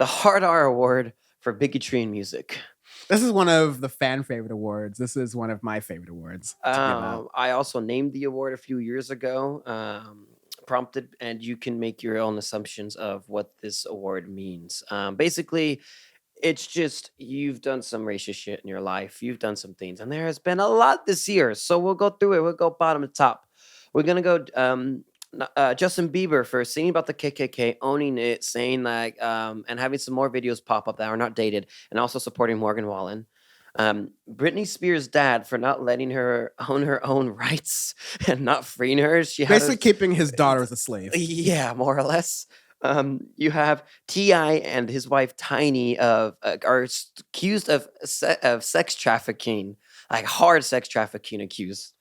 the Hard R Award for bigotry in music. This is one of the fan favorite awards. This is one of my favorite awards to give out. I also named the award a few years ago, prompted, and you can make your own assumptions of what this award means. Basically, it's just you've done some racist shit in your life. You've done some things, and there has been a lot this year. So we'll go through it. We'll go bottom to top. We're gonna go Justin Bieber for singing about the KKK, owning it, saying like, and having some more videos pop up that are not dated, and also supporting Morgan Wallen. Britney Spears' dad for not letting her own her own rights and not freeing her. She had Basically keeping his daughter as a slave. yeah, more or less. You have T.I. and his wife Tiny are accused of sex trafficking, like hard sex trafficking accused.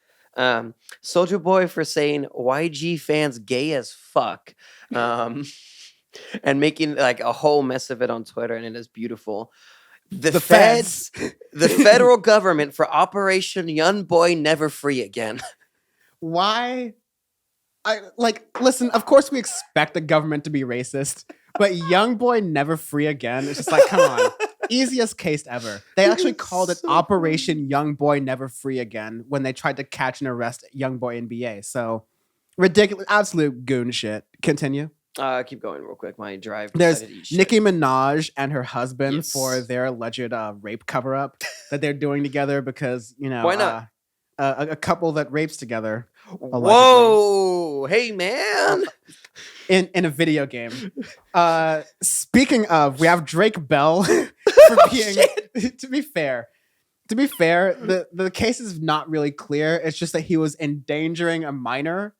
Soldier Boy for saying YG fans gay as fuck, and making like a whole mess of it on Twitter, and it is beautiful. The feds, the federal government for Operation Young Boy Never Free Again. Why? Listen, of course we expect the government to be racist, but Young Boy Never Free Again. It's just like, come on. Easiest case ever. They actually called it Operation Young Boy Never Free Again when they tried to catch and arrest Young Boy NBA. So ridiculous, absolute goon shit. Continue. Keep going real quick. My drive. There's Nicki Minaj and her husband for their alleged rape cover up that they're doing together because, you know, why not? A couple that rapes together. Allegedly. Whoa, hey man. In a video game. Speaking of, we have Drake Bell for being. To be fair, the case is not really clear. It's just that he was endangering a minor.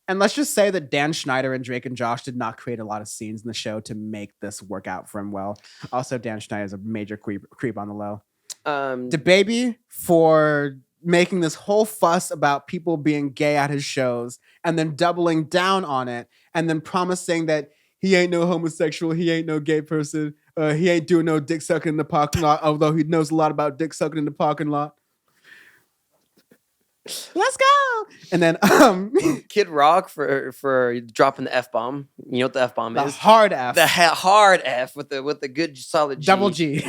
And let's just say that Dan Schneider and Drake and Josh did not create a lot of scenes in the show to make this work out for him well. Also, Dan Schneider is a major creep on the low. DaBaby for making this whole fuss about people being gay at his shows and then doubling down on it and then promising that he ain't no homosexual, he ain't no gay person, he ain't doing no dick sucking in the parking lot, although he knows a lot about dick sucking in the parking lot. Let's go. And then Kid Rock for dropping the F-bomb. You know what the F-bomb is? The hard F. The hard F with the good solid G. Double G.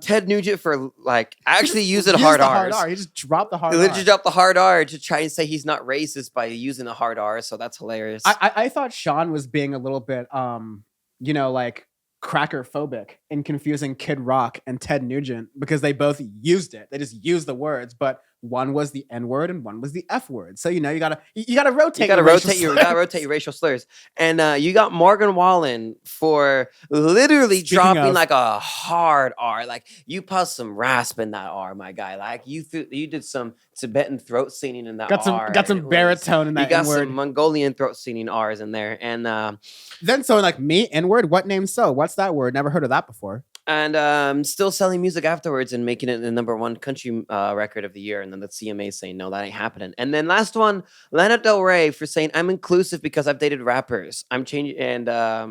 Ted Nugent for like actually using hard R. He just dropped the hard R. He literally dropped the hard R to try and say he's not racist by using the hard R, so that's hilarious. I thought Sean was being a little bit like cracker phobic in confusing Kid Rock and Ted Nugent because they both used it. They just used the words, but one was the N word and one was the F word. So you gotta rotate. You gotta rotate your racial slurs. And you got Morgan Wallen for literally dropping like a hard R. Like you put some rasp in that R, my guy. Like you did some Tibetan throat singing in that R. Got some baritone in that. You got some Mongolian throat singing R's in there. And then so like me, N word. What name? So what's that word? Never heard of that before. And still selling music afterwards and making it the #1 country record of the year. And then the CMA saying, no, that ain't happening. And then last one, Lana Del Rey for saying, I'm inclusive because I've dated rappers. I'm changing. And that's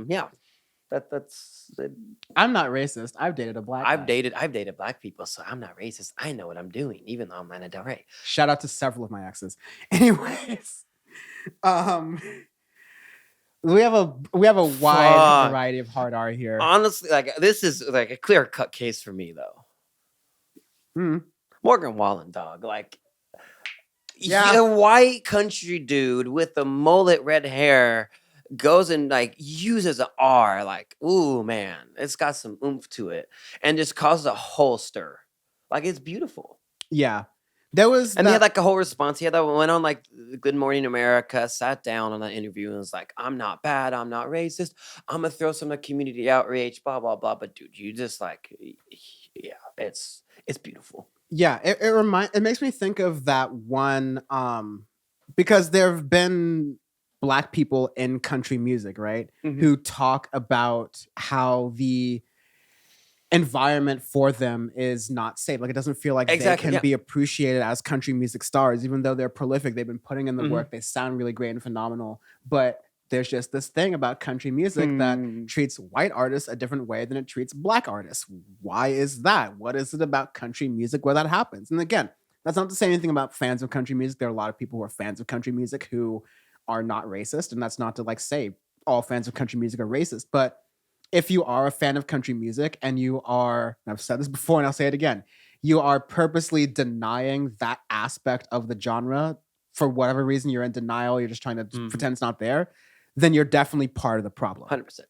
it. I'm not racist. I've dated a black guy. I've dated black people, so I'm not racist. I know what I'm doing, even though I'm Lana Del Rey. Shout out to several of my exes. Anyways, we have a wide variety of hard R here. Honestly, like this is like a clear cut case for me though. Morgan Wallen, dog. Like a white country dude with a mullet, red hair goes and like uses an R. Like, ooh man, it's got some oomph to it, and just causes a whole stir. Like it's beautiful. Yeah. There was he had like a whole response. He had that went on like Good Morning America, sat down on that interview and was like, I'm not bad, I'm not racist, I'm gonna throw some community outrage, blah blah blah. But dude, you just like, yeah, it's beautiful. Yeah, it makes me think of that one because there have been black people in country music, right? Mm-hmm. Who talk about how the environment for them is not safe. Like it doesn't feel like they can be appreciated as country music stars, even though they're prolific. They've been putting in the work. They sound really great and phenomenal. But there's just this thing about country music that treats white artists a different way than it treats black artists. Why is that? What is it about country music where that happens? And again, that's not to say anything about fans of country music. There are a lot of people who are fans of country music who are not racist. And that's not to like say all fans of country music are racist. But if you are a fan of country music and you are, and I've said this before and I'll say it again, you are purposely denying that aspect of the genre for whatever reason, you're in denial, you're just trying to Mhm. pretend it's not there, then you're definitely part of the problem. 100%.